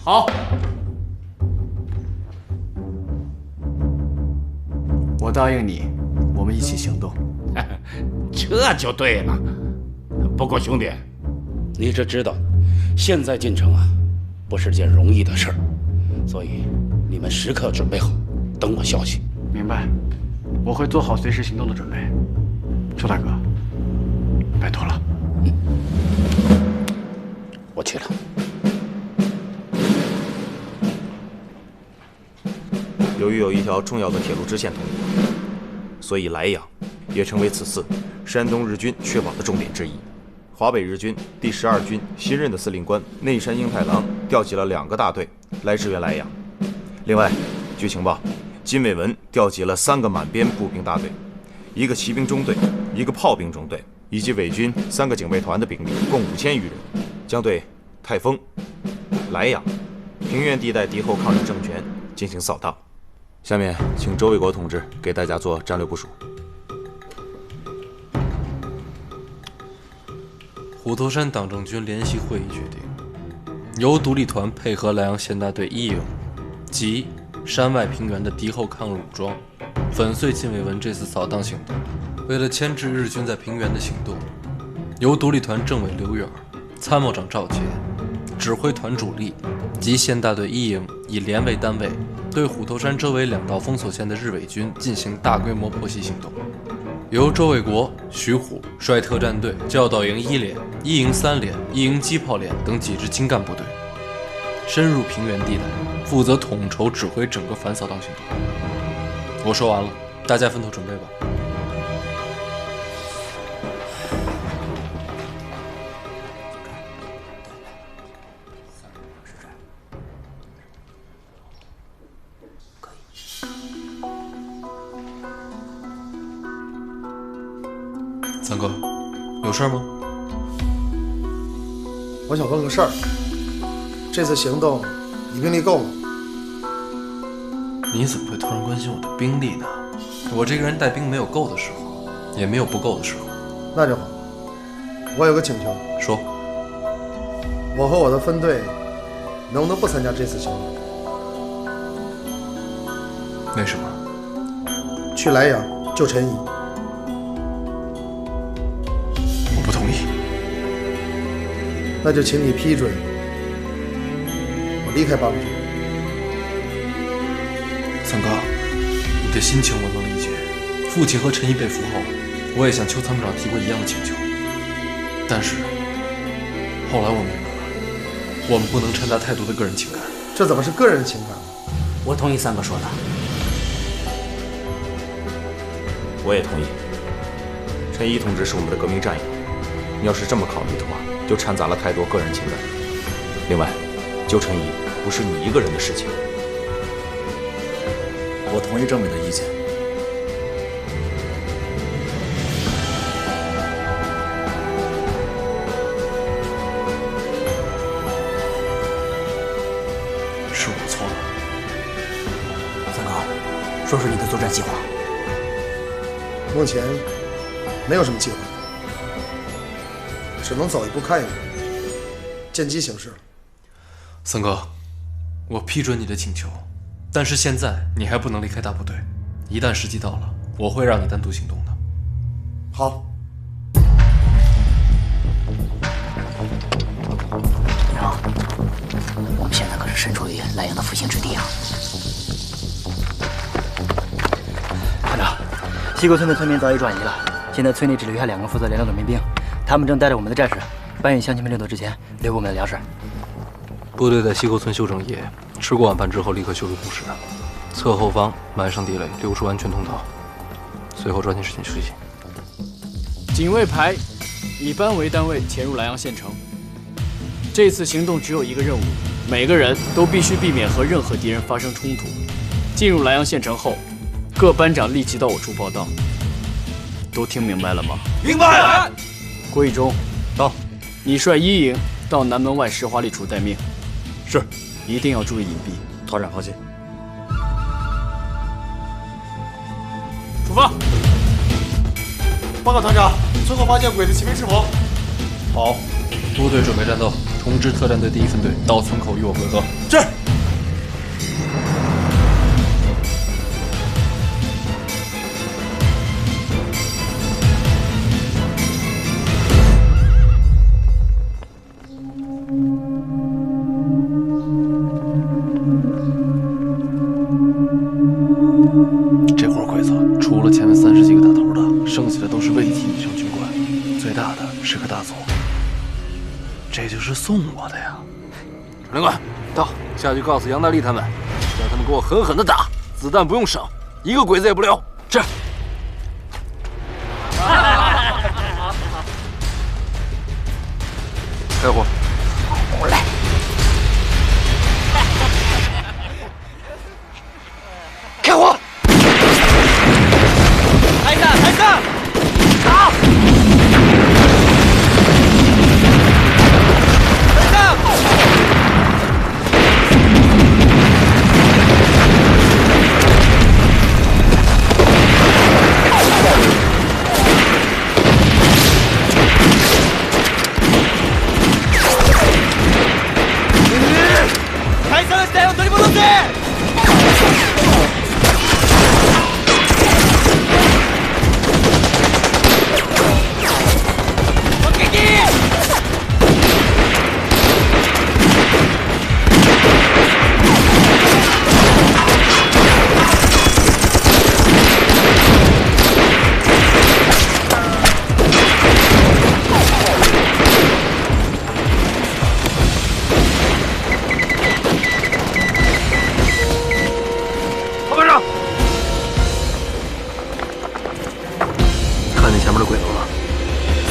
好。我答应你，我们一起行动。这就对了。不过兄弟，你只知道，现在进城啊，不是件容易的事儿，所以你们时刻准备好，等我消息。明白，我会做好随时行动的准备。邱大哥，拜托了。我去了。由于有一条重要的铁路支线通过，所以莱阳也成为此次山东日军确保的重点之一。华北日军第12军新任的司令官内山英太郎调集了2个大队来支援莱阳。另外，据情报，金伟文调集了3个满编步兵大队、1个骑兵中队、1个炮兵中队，以及伪军3个警卫团的兵力，共5000余人，将对泰丰、莱阳、平原地带敌后抗日政权进行扫荡。下面，请周卫国同志给大家做战略部署。虎头山党政军联席会议决定，由独立团配合莱阳县大队一营及山外平原的敌后抗日武装，粉碎金伟文这次扫荡行动。为了牵制日军在平原的行动，由独立团政委刘远、参谋长赵杰、指挥团主力及县大队一营以连为单位，对虎头山周围2道封锁线的日伪军进行大规模破袭行动。由周卫国、徐虎率特战队、教导营1连、1营3连、1营机炮连等几支精干部队，深入平原地带，负责统筹指挥整个反扫荡行动。我说完了，大家分头准备吧。三哥，有事吗？我想问个事儿，这次行动你兵力够吗？你怎么会突然关心我的兵力呢？我这个人带兵没有够的时候，也没有不够的时候。那就好。我有个请求，说。我和我的分队能不能不参加这次行动？为什么？去莱阳救陈毅。我不同意。那就请你批准我离开八路军。三哥，你的心情我能理解。父亲和陈毅被俘后，我也向邱参谋长提过一样的请求，但是后来我明白了，我们不能掺杂太多的个人情感。这怎么是个人情感？我同意三哥说的。我也同意。陈毅同志是我们的革命战友，你要是这么考虑的话，就掺杂了太多个人情感。另外，救陈毅不是你一个人的事情。我同意政委的意见。是我错了。三哥，说说你的作战计划。目前没有什么计划，只能走一步看一步，见机行事。三哥，我批准你的请求，但是现在你还不能离开大部队。一旦时机到了，我会让你单独行动的。好。长，我们现在可是身处于莱阳的复兴之地啊！团长，西沟村的村民早已转移了，现在村里只留下2个负责联络的民兵，他们正带着我们的战士搬运乡亲们争夺之前留给我们的粮食。部队在西沟村休整夜，吃过晚饭之后立刻修筑工事，侧后方埋上地雷，留出安全通道，随后抓紧时间休息。警卫排以班为单位潜入莱阳县城。这次行动只有一个任务，每个人都必须避免和任何敌人发生冲突。进入莱阳县城后，各班长立即到我处报到。都听明白了吗？明白。郭义忠，到。你率1营到南门外石华里处待命。是。一定要注意隐蔽。团长放心。出发。报告团长，村后发现鬼子骑兵赤峰。好，部队准备战斗，重置特战队第1分队到村口与我会合。是。这伙鬼子除了前面30几个打头的，剩下的都是卫级以上军官，最大的是个大佐。这就是送我的呀！指令官，到，下去告诉杨大力他们，叫他们给我狠狠的打，子弹不用省，一个鬼子也不留。是。开火！来。开火！抬上，抬上！打！抬上！抬上的死体を取り戻せ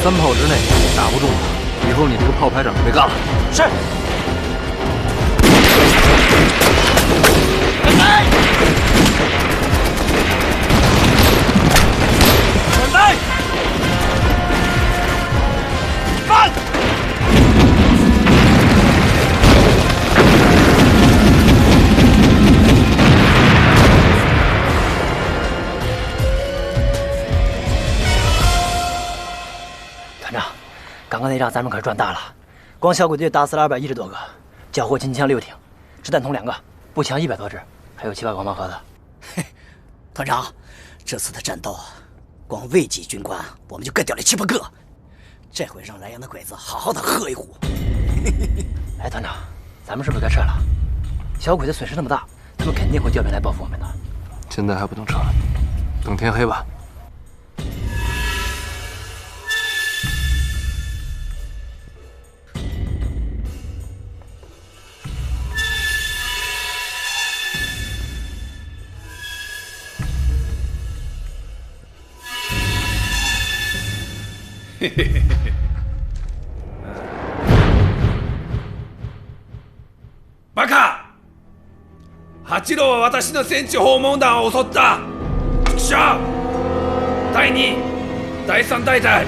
！3炮之内打不中我，以后你这个炮排长就别干了。是。准备！准备！放！团长，刚刚那仗咱们可是赚大了，光小鬼队打死了210多个，缴获金枪6挺，掷弹筒2个，步枪100多支，还有7、8个盲盒子。嘿，团长，这次的战斗，光卫级军官我们就干掉了7、8个，这回让莱阳的鬼子好好的喝一壶。哎，团长，咱们是不是该撤了？小鬼子损失那么大，他们肯定会调兵来报复我们的。现在还不能撤，等天黑吧。嘿嘿嘿嘿。バカ！八郎は私の戦地訪問団を襲った。畜生！第2、第3大隊、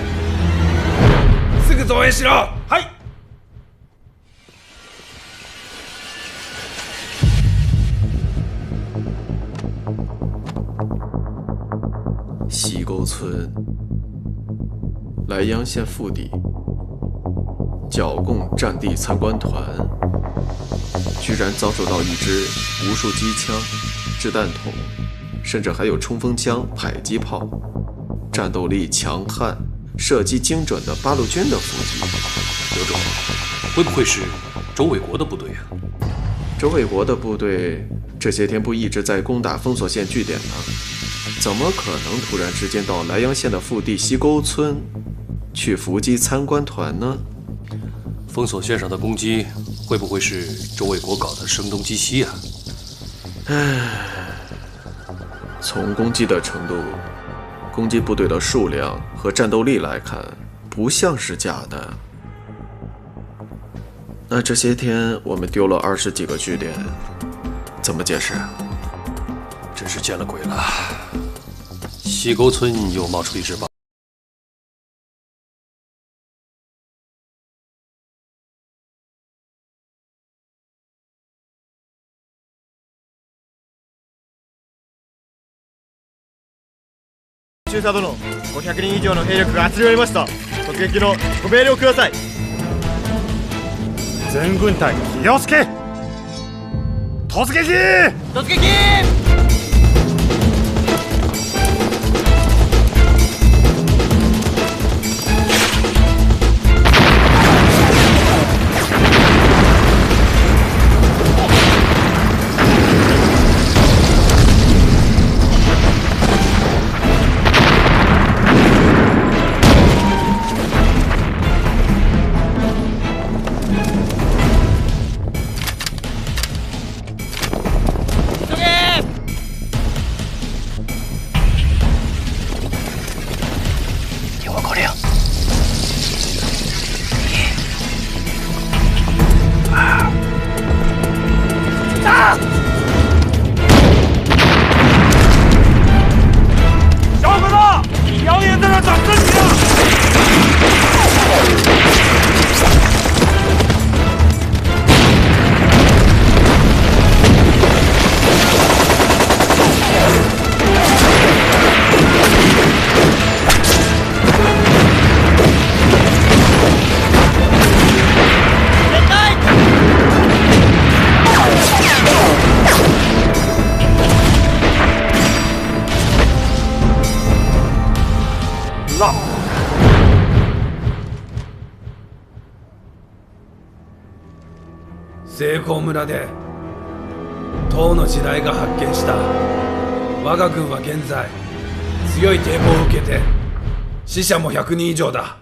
すぐ増援しろ。はい。西沟村。莱阳县腹地，剿共战地参观团，居然遭受到一支无数机枪、掷弹筒，甚至还有冲锋枪、迫击炮，战斗力强悍、射击精准的八路军的伏击。刘总，会不会是周卫国的部队啊？周卫国的部队这些天不一直在攻打封锁线据点吗？怎么可能突然之间到莱阳县的腹地西沟村？去伏击参观团呢？封锁线上的攻击会不会是周卫国搞的声东击西啊？从攻击的程度、攻击部队的数量和战斗力来看，不像是假的。那这些天我们丢了20几个据点，怎么解释？真是见了鬼了！西沟村又冒出一支帮。中佐殿、500人以上の兵力が集まりました。突撃のご命令ください。全軍隊気をつけ。突撃！突撃！西高村で唐の時代が発見した。我が軍は現在強い抵抗を受けて死者も100人以上だ。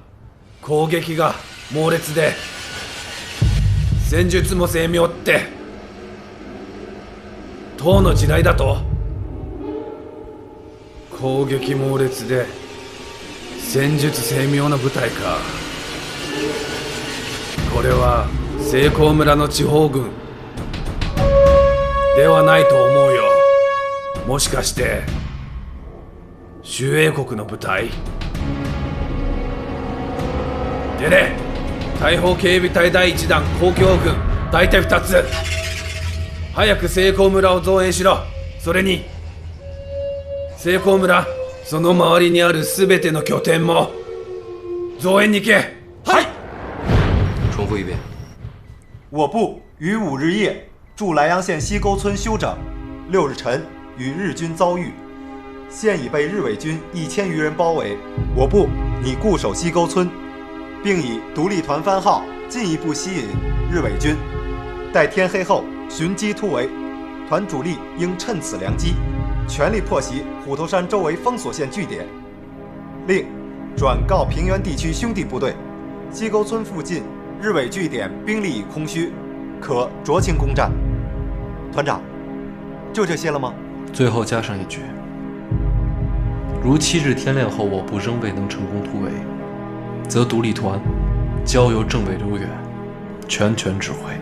攻撃が猛烈で戦術も精妙って。唐の時代だと。攻撃猛烈で戦術精妙な部隊か。これは西高村の地方軍ではないと思うよ。もしかして周英国の部隊でね。大砲警備隊第1弾公共軍大体2つ。早く西高村を増援しろ。それに西高村その周りにある全ての拠点も増援に行け。はい。重复一遍。我部于5日夜驻莱阳县西沟村休整，6日晨与日军遭遇，现已被日伪军1000余人包围。我部拟固守西沟村，并以独立团番号进一步吸引日伪军，待天黑后寻机突围。团主力应趁此良机，全力破袭虎头山周围封锁线据点。另转告平原地区兄弟部队，西沟村附近日伪据点兵力已空虚，可酌情攻占。团长，就这些了吗？最后加上一句：如7日天亮后我部仍未能成功突围，则独立团交由政委刘远全权指挥。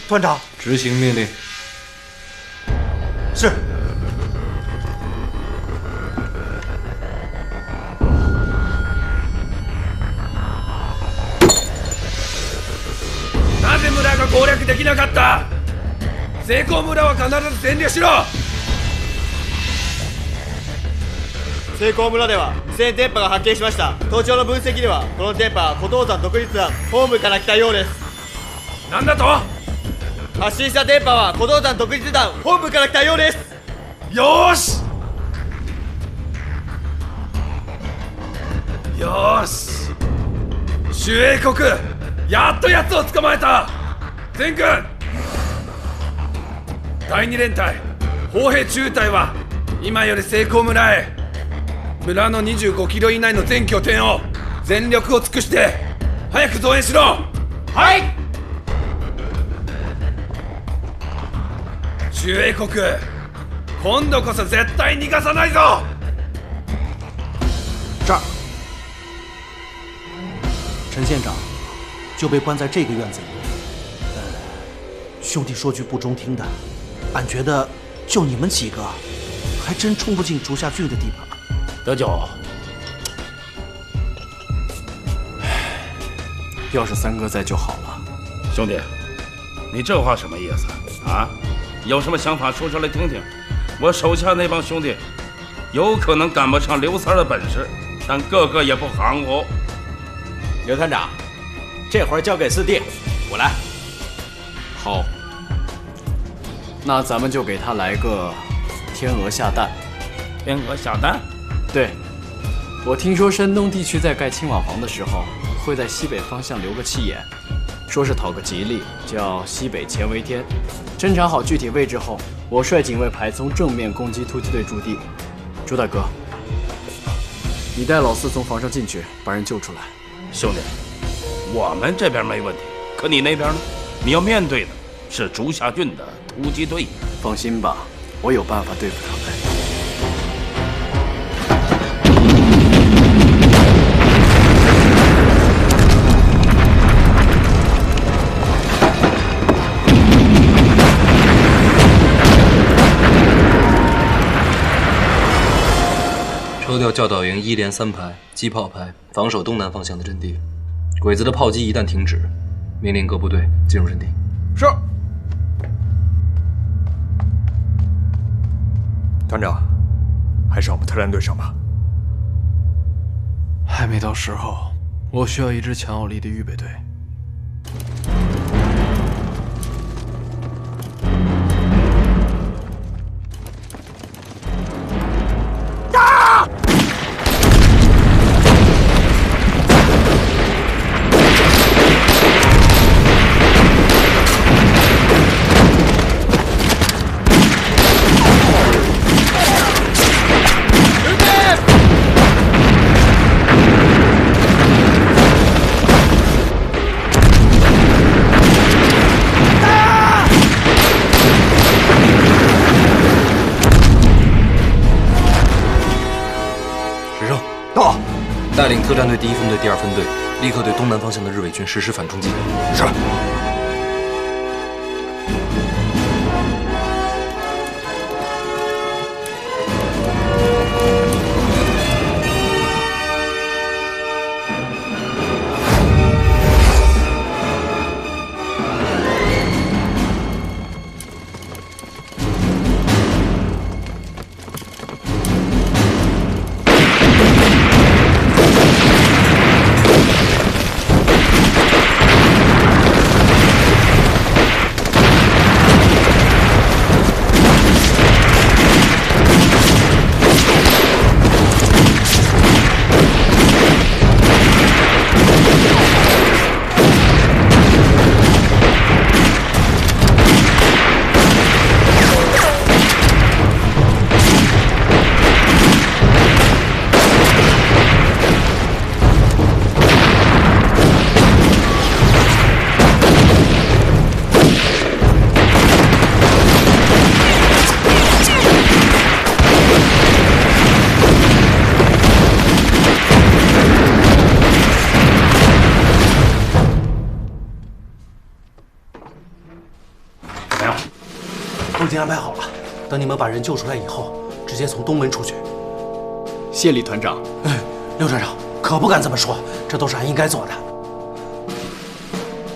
团长，执行命令。是。なぜ村が攻略できなかった？西高村は必ず占領しろ。西高村では無線電波が発見しました。盗聴の分析ではこの電波は古東山独立団本部から来たようです。なんだと？発信した電波は古東山独立団本部から来たようです。よーしよーし、周英国やっとやつを捕まえた。全軍第2連隊砲兵中隊は今より西高村へ。村の25キロ以内の全拠点を全力を尽くして早く増援しろ。はい。周英国今度こそ絶対逃がさないぞ。这儿，陈县长就被关在这个院子里。兄弟说句不中听的，俺觉得就你们几个，还真冲不进竹下郡的地盘。德九，要是三哥在就好了。兄弟，你这话什么意思啊？有什么想法说出来听听。我手下那帮兄弟，有可能赶不上刘三的本事，但个个也不含糊。刘团长，这活儿交给四弟，我来。好，那咱们就给他来个天鹅下蛋。天鹅下蛋？对，我听说山东地区在盖青瓦房的时候，会在西北方向留个气眼，说是讨个吉利，叫西北乾为天。侦查好具体位置后，我率警卫排从正面攻击突击队驻地。朱大哥，你带老四从房上进去，把人救出来。兄弟，我们这边没问题，可你那边呢？你要面对的是竹下郡的突击队。放心吧，我有办法对付他们。抽调教导营1连3排机炮排防守东南方向的阵地，鬼子的炮击一旦停止，命令各部队进入阵地。是。团长，还是让我们特战队上吧。还没到时候，我需要一支强有力的预备队。带领特战队第1分队、第2分队，立刻对东南方向的日伪军实施反冲击。是。都已经安排好了，等你们把人救出来以后，直接从东门出去。谢李团长。刘团长可不敢这么说，这都是俺应该做的。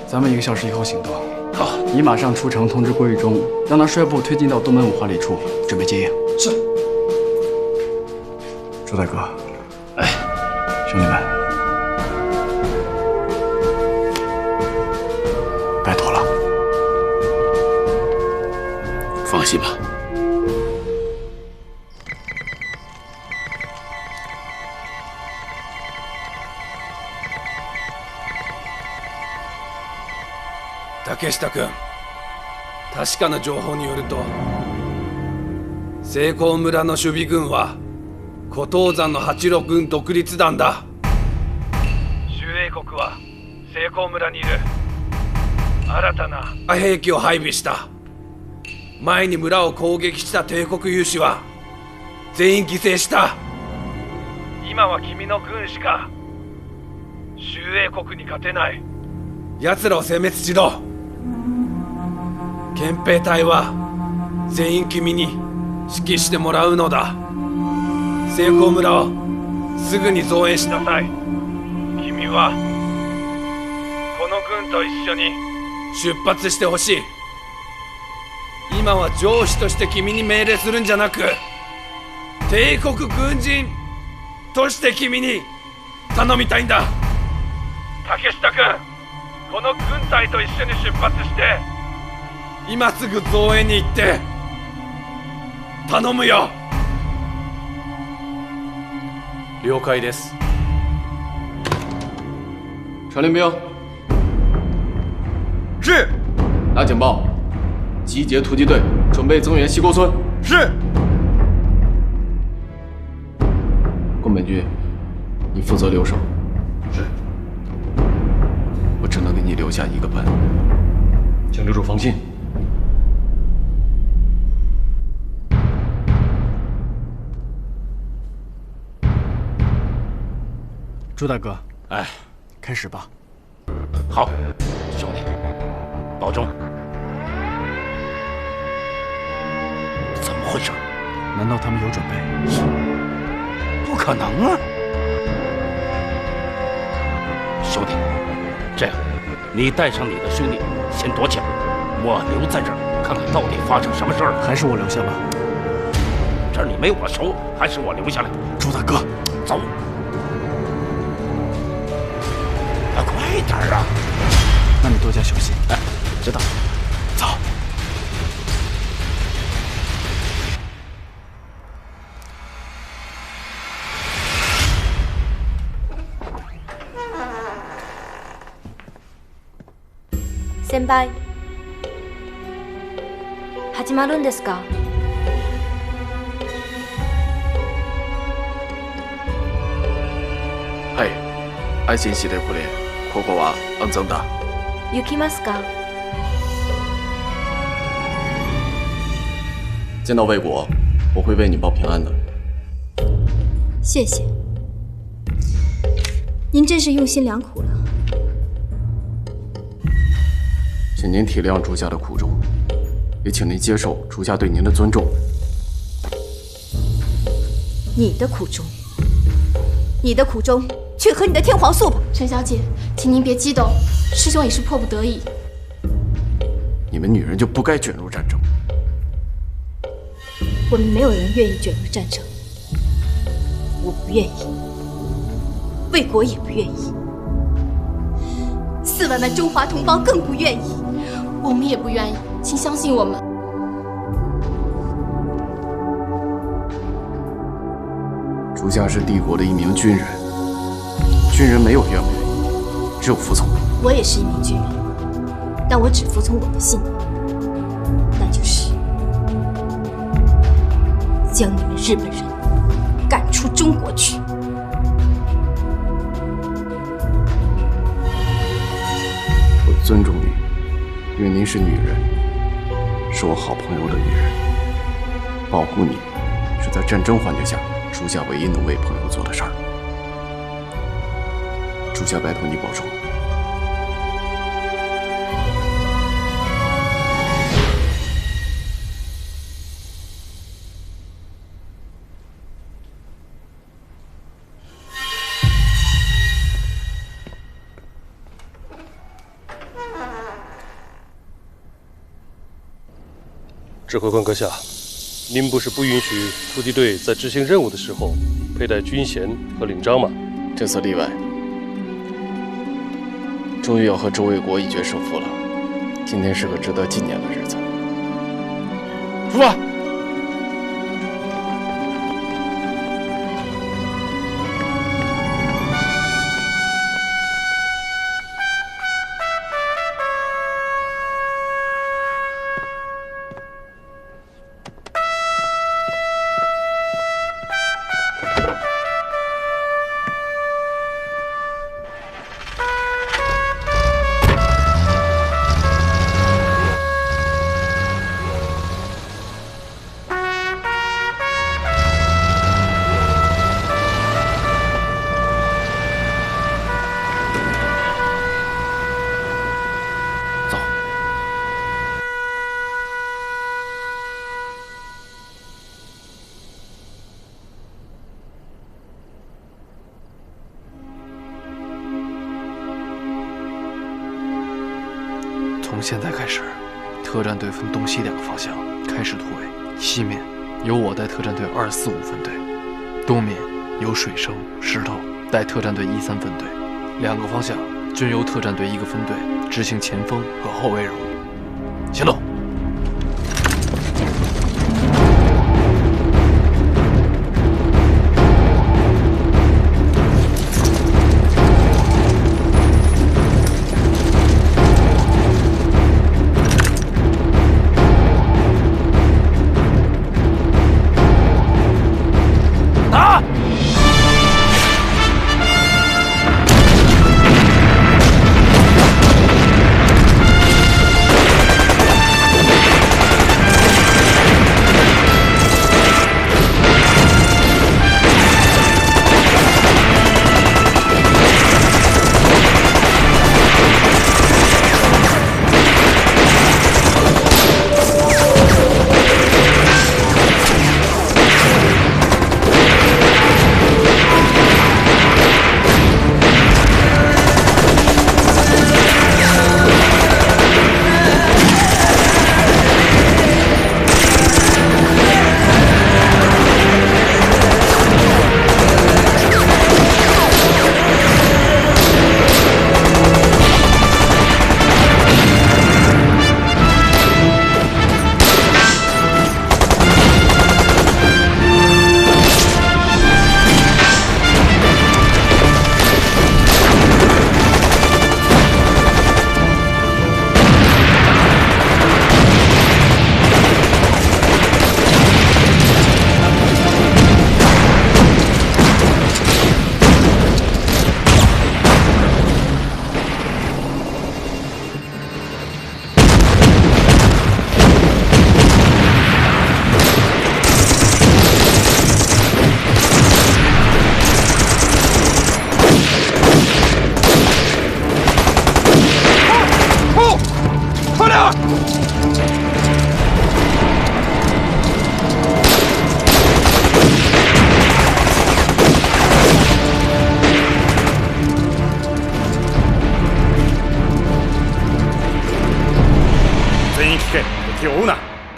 咱们1个小时以后行动。好，你马上出城通知郭玉忠，让他率部推进到东门5华里处，准备接应。是。朱大哥，兄弟们，拜托了。放心吧。竹下君、確かな情報によると、西高村の守備軍は古東山の八路軍独立団だ。周英国は西高村にいる。新たな兵器を配備した。前に村を攻撃した帝国勇士は全員犠牲した。今は君の軍しか周英国に勝てない。奴らを殲滅しろ。憲兵隊は全員君に指揮してもらうのだ。西高村をすぐに増援しなさい。君はこの軍と一緒に出発してほしい。今は上司として君に命令するんじゃなく、帝国軍人として君に頼みたいんだ。竹下君、この軍隊と一緒に出発して今すぐ増援に行って頼むよ。了解です。传令兵，是。拿警报，集结突击队，准备增援西沟村。是。宫本君，你负责留守。是。我只能给你留下一个班，请留守放心。朱大哥，哎，开始吧。好，兄弟，保重。怎么回事？难道他们有准备？不可能啊！兄弟，这样，你带上你的兄弟先躲起来，我留在这儿看看到底发生什么事儿了。还是我留下吧。这儿你没我熟，还是我留下来。朱大哥，走。快点啊！那你多加小心。哎，知道。走。先輩、始まるんですか？はい、安心してくれ。ここは安全だ。行きますか？见到魏国，我会为你报平安的。谢谢，您真是用心良苦了。请您体谅主家的苦衷，也请您接受主家对您的尊重。你的苦衷，你的苦衷。去喝你的天皇素吧，陈小姐，请您别激动，师兄也是迫不得已。你们女人就不该卷入战争。我们没有人愿意卷入战争，我不愿意，魏国也不愿意，4万万中华同胞更不愿意，我们也不愿意，请相信我们。主家是帝国的一名军人。军人没有愿不愿意，只有服从。我也是一名军人，但我只服从我的信念，那就是将你们日本人赶出中国去。我尊重你，因为您是女人，是我好朋友的女人。保护你，是在战争环境下主家唯一能为朋友做的事儿。主家拜托你保重。指挥官阁下，您不是不允许突击队在执行任务的时候佩戴军衔和领章吗？这次例外。终于要和周卫国一决胜负了，今天是个值得纪念的日子。出发！从现在开始，特战队分东西2个方向开始突围。西面由我带特战队245分队，东面由水生、石头带特战队13分队。2个方向均由特战队1个分队执行前锋和后卫任务。行动！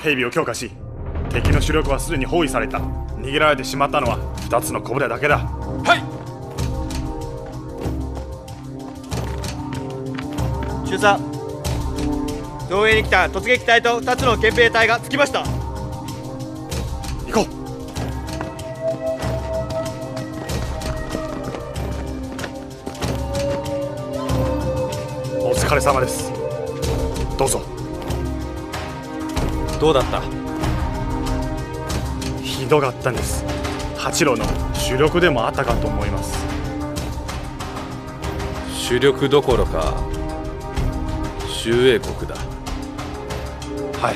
警備を強化し、敵の主力はすでに包囲された。逃げられてしまったのは2つの小部隊だけだ。はい。中佐、増援に来た突撃隊と2つの憲兵隊が着きました。行こう。お疲れ様です。どうぞ。どうだった？ひどかったんです。八郎の主力でもあったかと思います。主力どころか周英国だ。はい。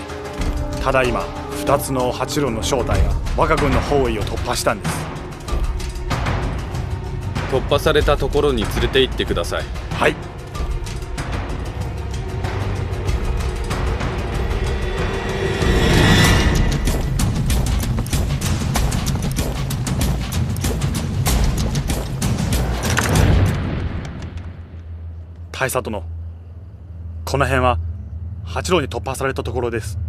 ただ今2つの八郎の正体が我が軍の包囲を突破したんです。突破されたところに連れて行ってください。はい。大佐殿、この辺は八郎に突破されたところです。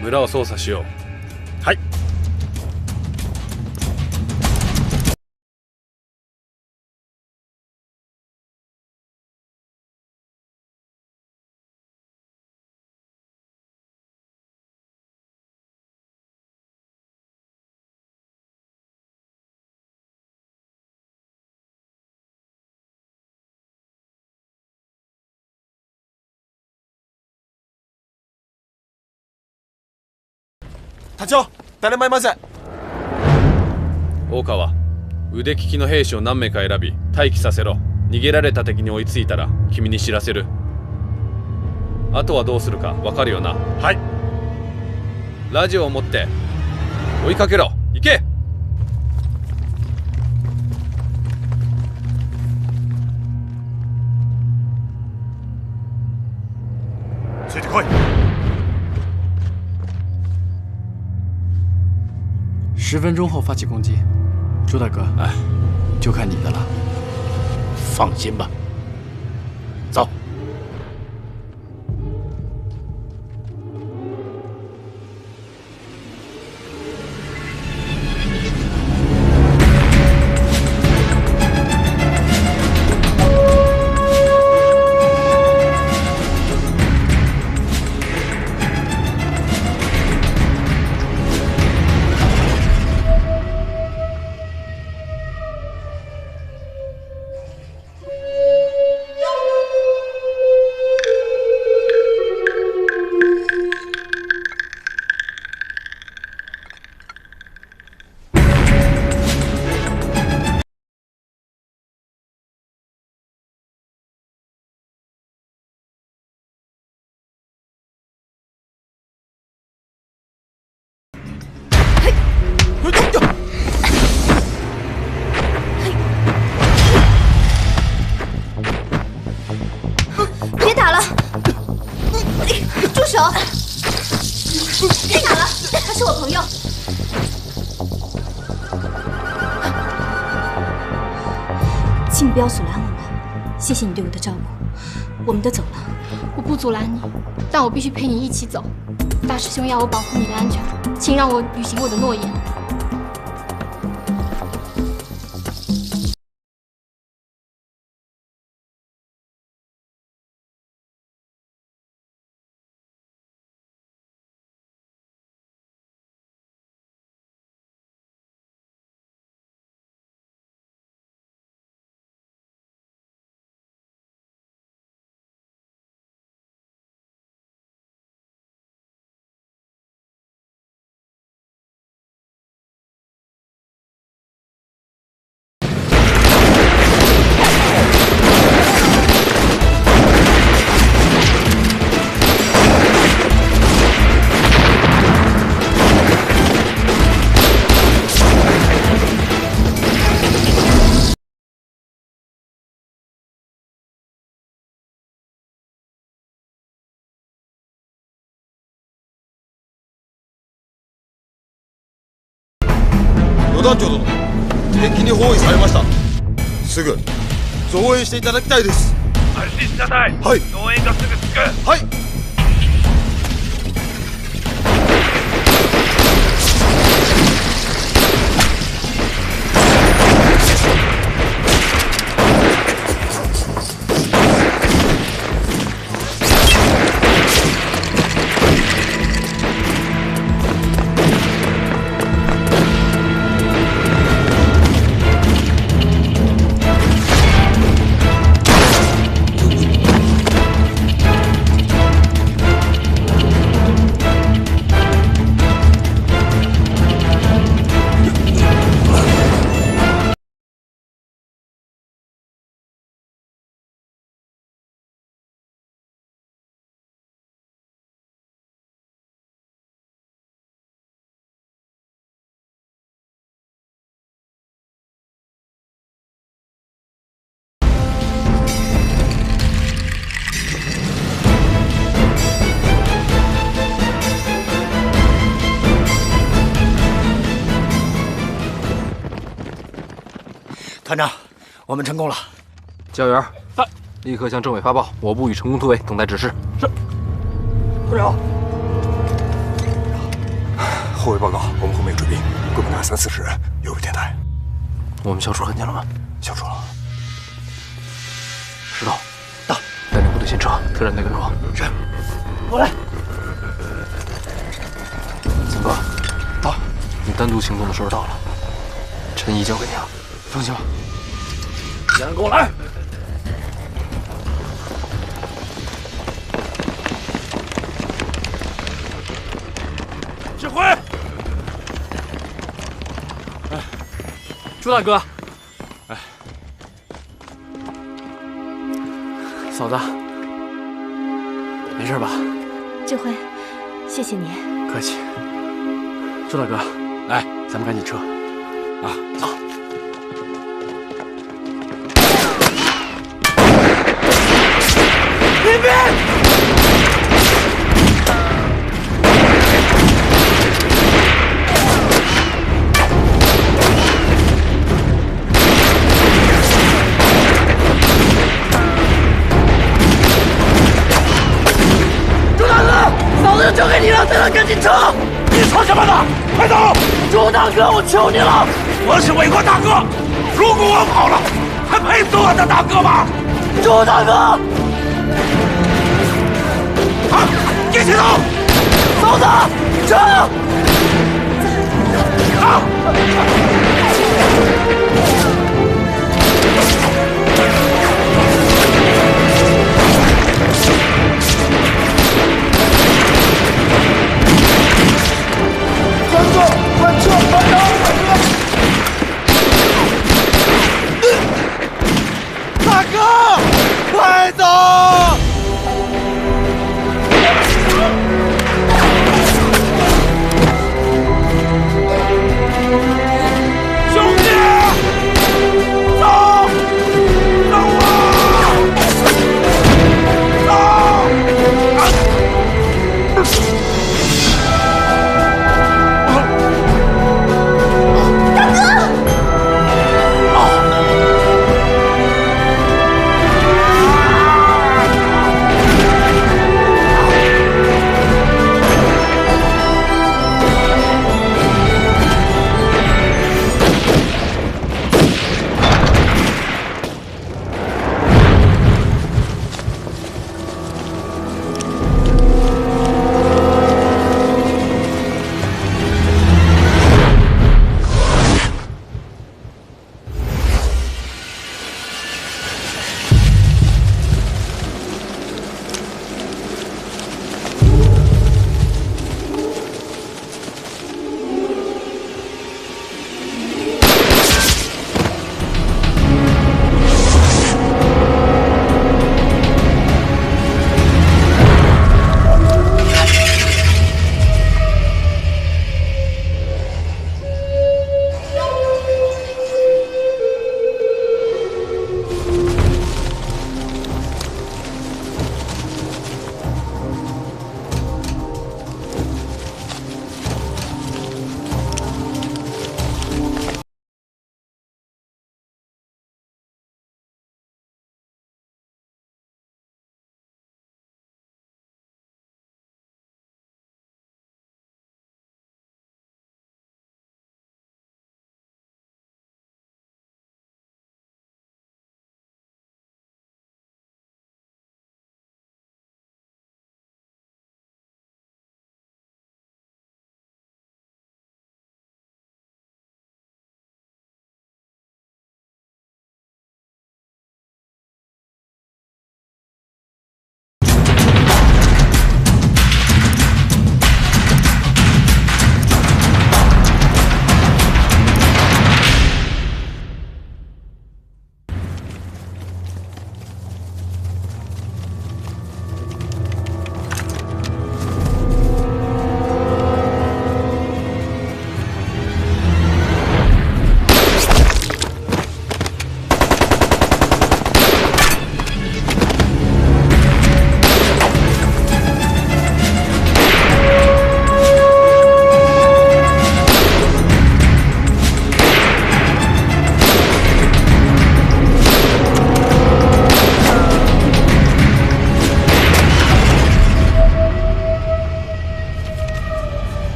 村を捜査しよう。はい。隊長、誰もいません。大川、腕利きの兵士を何名か選び待機させろ。逃げられた敵に追いついたら君に知らせる。あとはどうするか分かるよな？はい。ラジオを持って追いかけろ。行け。ついてこい。10分钟后发起攻击。朱大哥，哎，就看你的了。放心吧，走。别打了！住手！别打了，他是我朋友。请不要阻拦我们，谢谢你对我的照顾。我们都走了。我不阻拦你，但我必须陪你一起走。大师兄要我保护你的安全，请让我履行我的诺言。旅団長殿、敵に包囲されました。すぐ増援していただきたいです。安心しなさい。はい。増援がすぐ着く。はい。团长，我们成功了。教员，立刻向政委发报，我部已成功突围，等待指示。是。团长，后卫报告，我们后面有追兵，规模大概30-40人，有个电台。我们消除痕迹了吗？消除了。石头，到，带领部队先撤，特战队跟着我。是。过来。景哥，到，你单独行动的时候到了，陈毅交给你了。放心吧，两人跟我来。指挥。朱大哥，嫂子，没事吧？志辉，谢谢你。客气。朱大哥，来，咱们赶紧撤。啊，走。林斌！大哥，我求你了！我是伟国大哥，如果我跑了，还配做我的大哥吗？朱大哥！好，一起走！走的，撤！好。三哥，快撤！快走！大哥，快走！兄弟，走！走啊！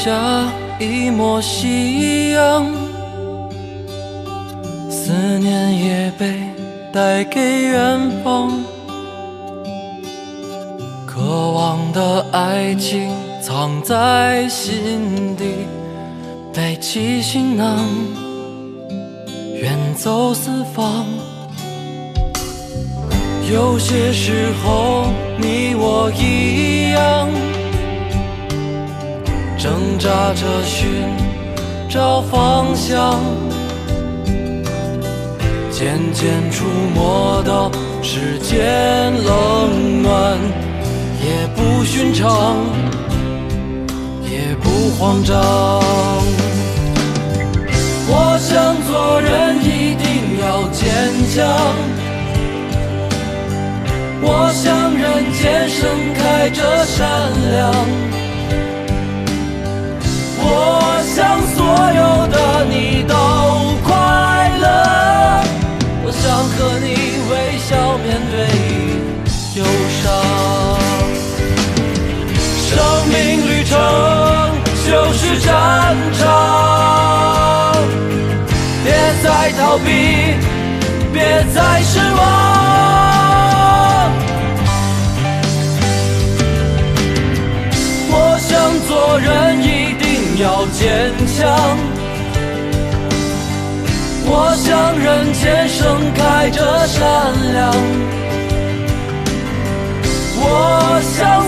下一抹夕阳，思念也被带给远方，渴望的爱情藏在心底，背起行囊远走四方。有些时候你我一样，挣扎着寻找方向，渐渐触摸到世间冷暖，也不寻常，也不慌张。我想做人一定要坚强，我想人间盛开着善良，我想所有的你都快乐，我想和你微笑面对忧伤。生命旅程就是战场，别再逃避，别再失望。我想做人一定要坚强，我想人间盛开着善良，我想